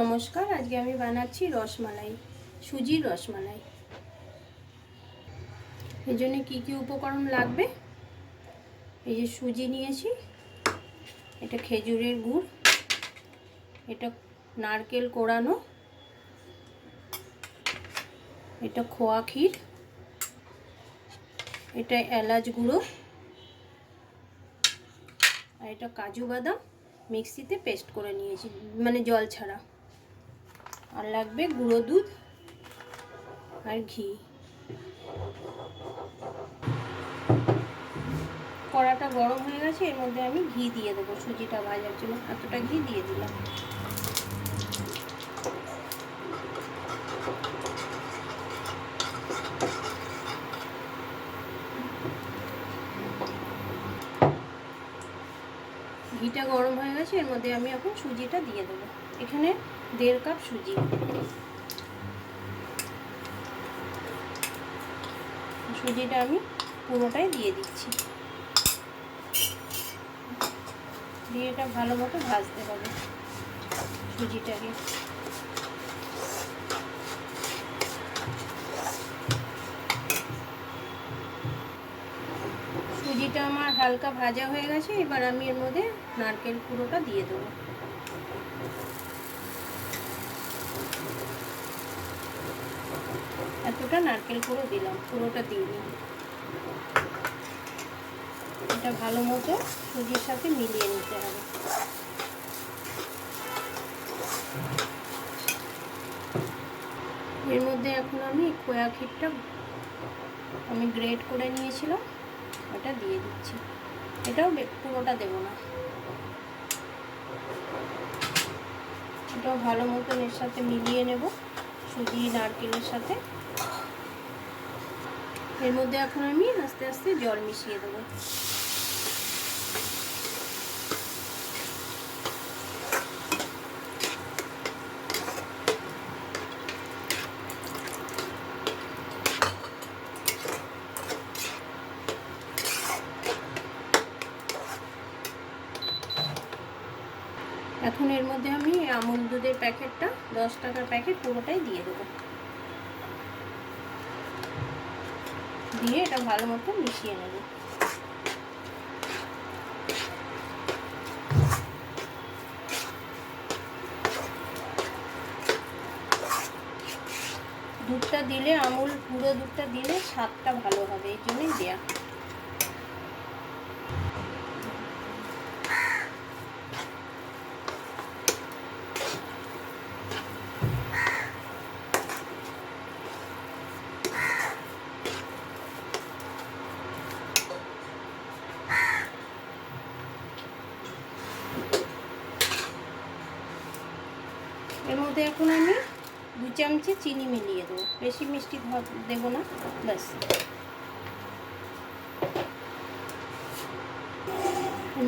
নমস্কার, আজকে আমি বানাচ্ছি রসমালাই, সুজির রসমালাই। এর জন্য কী কী উপকরণ লাগবে? এই যে সুজি নিয়েছি, এটা খেজুরের গুড়, এটা নারকেল কোড়ানো, এটা খোয়া ক্ষীর, এটা এলাচ গুঁড়ো, আর এটা কাজু বাদাম মিক্সিতে পেস্ট করে নিয়েছি, মানে জল ছাড়া। আর লাগবে গুঁড়ো দুধ আর ঘি। কড়াটা গরম হয়ে গেছে, এর মধ্যে আমি ঘি দিয়ে দেবো সুজিটা ভাজার জন্য। এতটা ঘি দিয়ে দিলাম। ঘিটা গরম হয়ে গেছে, এর মধ্যে আমি এখন সুজিটা দিয়ে দেবো। এখানে 1.5 কাপ সুজি। সুজিটা আমি পুরোটাই দিয়ে দিচ্ছি, দিয়ে এটা ভালো মতো ভাজতে হবে সুজিটাকে। সুজিটা আমার হালকা ভাজা হয়ে গেছে, এবার আমি এর মধ্যে নারকেল পুরোটা দিয়ে দেবো। এতটা নারকেল পুরো দিলাম, পুরোটা দিয়ে দিলাম। এটা ভালো মতো সুজির সাথে মিলিয়ে নিতে হবে। এর মধ্যে এখন আমি খোয়া ক্ষীরটা আমি গ্রেট করে নিয়েছিলাম, ওটা দিয়ে দিচ্ছি। এটাও পুরোটা দেবো না, এটাও ভালো মতন এর সাথে মিলিয়ে নেব সুজি নারকেলের সাথে। এর মধ্যে এখন আমি আস্তে আস্তে জল মিশিয়ে দেবো। এখন এর মধ্যে আমি আমুল দুধের প্যাকেটটা 10 টাকার প্যাকেট পুরোটাই দিয়ে দেবো। দিয়ে এটা ভালো মতো মিশিয়ে নেব। দুধটা দিলে, আমুল পুরো দুধটা দিলে স্বাদটা ভালো হবে, এই জন্যই দেয়া। এর মধ্যে এখন আমি 2 চামচে চিনি মিলিয়ে দেবো, বেশি মিষ্টি দেবো না, ব্যাস।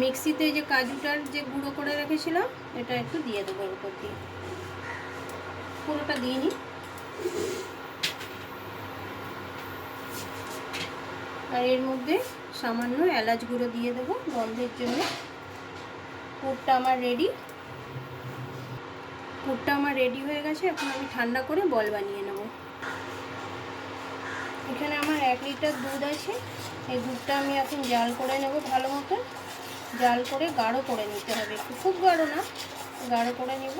মিক্সিতে যে কাজুটার যে গুঁড়ো করে রেখেছিলাম, এটা একটু দিয়ে দেবো এর উপর দিয়ে, পুরোটা দিইনি। আর এর মধ্যে সামান্য এলাচ গুঁড়ো দিয়ে দেবো গন্ধের জন্য। পুরটা আমার রেডি। পুরটা আমার রেডি হয়ে গেছে, এখন আমি ঠান্ডা করে বল বানিয়ে নেব। এখানে আমার 1 লিটার দুধ আছে, এই দুধটা আমি এখন জাল করে নেব ভালো মতো। জাল করে গাঢ় করে নিতে হবে, একটু খুব গাঢ় না, গাঢ় করে নেব।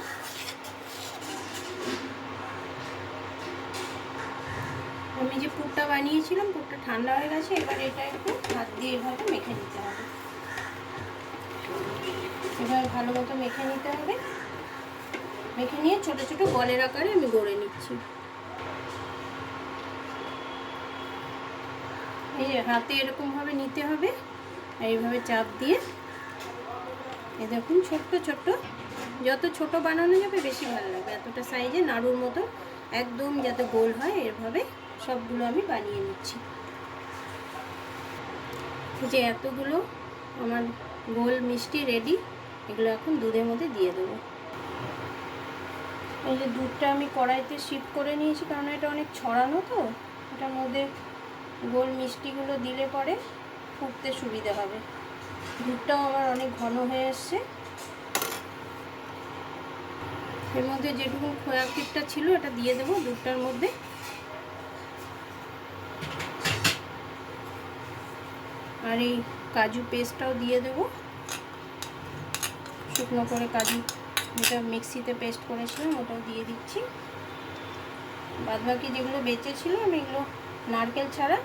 আমি যে পুরটা বানিয়েছিলাম, পুরটা ঠান্ডা হয়ে গেছে, এবার এটা একটু হাত দিয়ে এভাবে মেখে নিতে হবে। এভাবে ভালো মতো মেখে নিতে হবে। মেখে নিয়ে ছোট ছোট বলের আকারে আমি গড়ে নিচ্ছি। এই যে হাতে এরকমভাবে নিতে হবে, এইভাবে চাপ দিয়ে এই দেখুন ছোট্ট ছোট্ট, যত ছোট বানানো যাবে বেশি ভালো লাগবে। এতটা সাইজে নাড়ুর মতো একদম যাতে গোল হয়, এভাবে সবগুলো আমি বানিয়ে নিচ্ছি। এই যে এতগুলো আমার গোল মিষ্টি রেডি, এগুলো এখন দুধের মধ্যে দিয়ে দেবো। এই যে দুধটা আমি কড়াইতে শিফট করে নিয়েছি, কারণ এটা অনেক ছড়ানো, তো এটার মধ্যে গোল মিষ্টিগুলো দিলে পরে ফুটতে সুবিধা হবে। দুধটাও আমার অনেক ঘন হয়ে এসছে। এর মধ্যে যেটুকু খোয়া ক্ষীরটা ছিল এটা দিয়ে দেবো দুধটার মধ্যে। আর এই কাজু পেস্টটাও দিয়ে দেবো, শুকনো করে কাজু যেটা মিক্সিতে পেস্ট করেছিলাম ওটাও দিয়ে দিচ্ছি। বাদবাকি যেগুলো বেঁচে ছিল আমি এগুলো নারকেল ছাড়া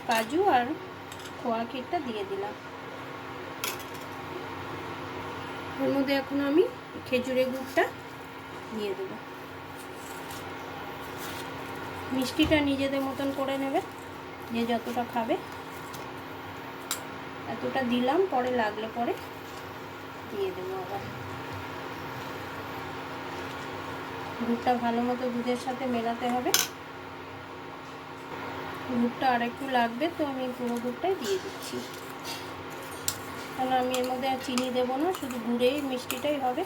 কাজু আর খোয়া ক্ষীরটা দিয়ে দিলাম। এর মধ্যে এখন আমি খেজুরের গুড়টা দিয়ে দেবো। মিষ্টিটা নিজেদের মতন করে নেবে, যে যতটা খাবে এতটা দিলাম, পরে লাগলে পরে দিয়ে দেবো আবার। দুধটা ভালো মতো দুধের সাথে মেলাতে হবে। দুধটা আর একটু লাগবে, তো আমি পুরো দুধটাই দিয়ে দিচ্ছি, কারণ আমি এর মধ্যে আর চিনি দেবো না, শুধু গুড়েই মিষ্টিটাই হবে।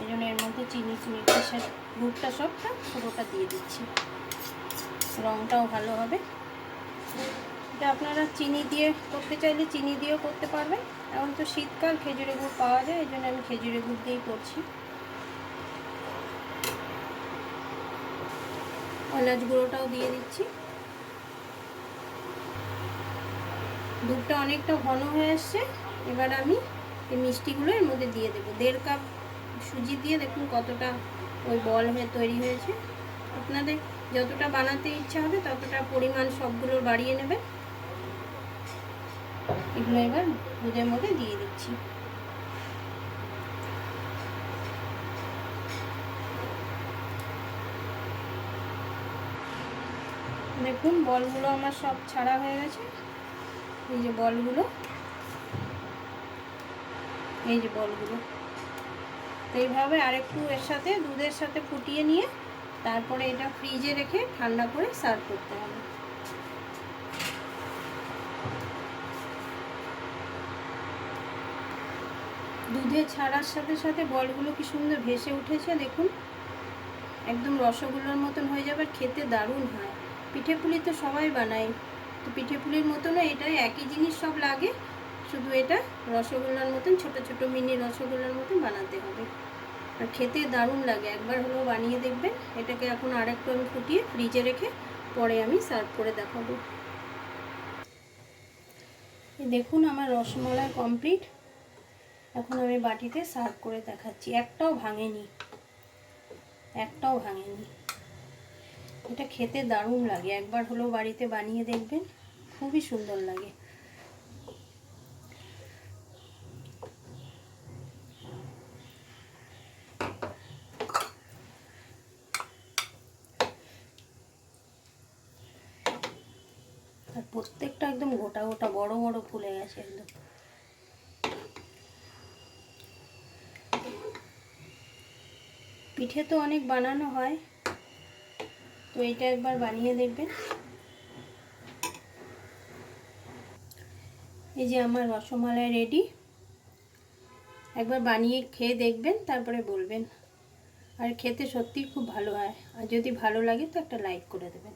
এই জন্য এর মধ্যে চিনিটার সাথে দুধটা সবটা পুরোটা দিয়ে দিচ্ছি, রঙটাও ভালো হবে। এটা আপনারা চিনি দিয়ে করতে চাইলে চিনি দিয়েও করতে পারবেন। এখন তো শীতকাল, খেজুরের গুড় পাওয়া যায়, এই জন্য আমি খেজুরের গুড় দিয়েই করছি। এলাচ গুঁড়োটাও দিয়ে দিচ্ছি। দুধটা অনেকটা ঘন হয়ে আসছে, এবার আমি এই মিষ্টিগুলো এর মধ্যে দিয়ে দেবো। 1.5 কাপ সুজি দিয়ে দেখুন কতটা ওই বল হয়ে তৈরি হয়েছে। আপনাদের যতটা বানাতে ইচ্ছা হবে ততটা পরিমাণ সবগুলোর বাড়িয়ে নেবেন। এগুলো এবার দুধের মধ্যে দিয়ে দিচ্ছি। দেখুন বলগুলো আমার সব ছাড়া হয়ে গেছে। এই যে বলগুলো, এই যে বলগুলো। তো এইভাবে আরেকটু এর সাথে দুধের সাথে ফুটিয়ে নিয়ে তারপরে এটা ফ্রিজে রেখে ঠান্ডা করে সার্ভ করতে হবে। দুধে ছাড়ার সাথে সাথে বলগুলো কি সুন্দর ভেসে উঠেছে দেখুন, একদম রসগোল্লার মতন হয়ে যাবে, খেতে দারুণ হয়। পিঠে পুলি তো সবাই বানায়, তো পিঠে পুলির মতনও এটা একই জিনিস সব লাগে, শুধু এটা রসগোল্লার মতন ছোট ছোট মিনি রসগোল্লার মতন বানাতে হবে, আর খেতে দারুণ লাগে। একবার হলেও বানিয়ে দেখবেন। এটাকে এখন আর একটু আমি ফুটিয়ে ফ্রিজে রেখে পরে আমি সার্ভ করে দেখাবো। দেখুন আমার রসমালাই কমপ্লিট। এখন আমি বাটিতে সার্ভ করে দেখাচ্ছি। একটাও ভাঙেনি, একটাও ভাঙেনি। এটা খেতে দারুণ লাগে, একবার হলেও বাড়িতে বানিয়ে দেখবেন, খুবই সুন্দর লাগে। আর প্রত্যেকটা একদম গোটা গোটা বড় বড় ফুলে গেছে একদম। পিঠে তো অনেক বানানো হয়, তো এটা একবার বানিয়ে দেখবেন। এই যে আমার রসমালাই রেডি। একবার বানিয়ে খেয়ে দেখবেন, তারপরে বলবেন। আর খেতে সত্যিই খুব ভালো হয়, আর যদি ভালো লাগে তো একটা লাইক করে দেবেন।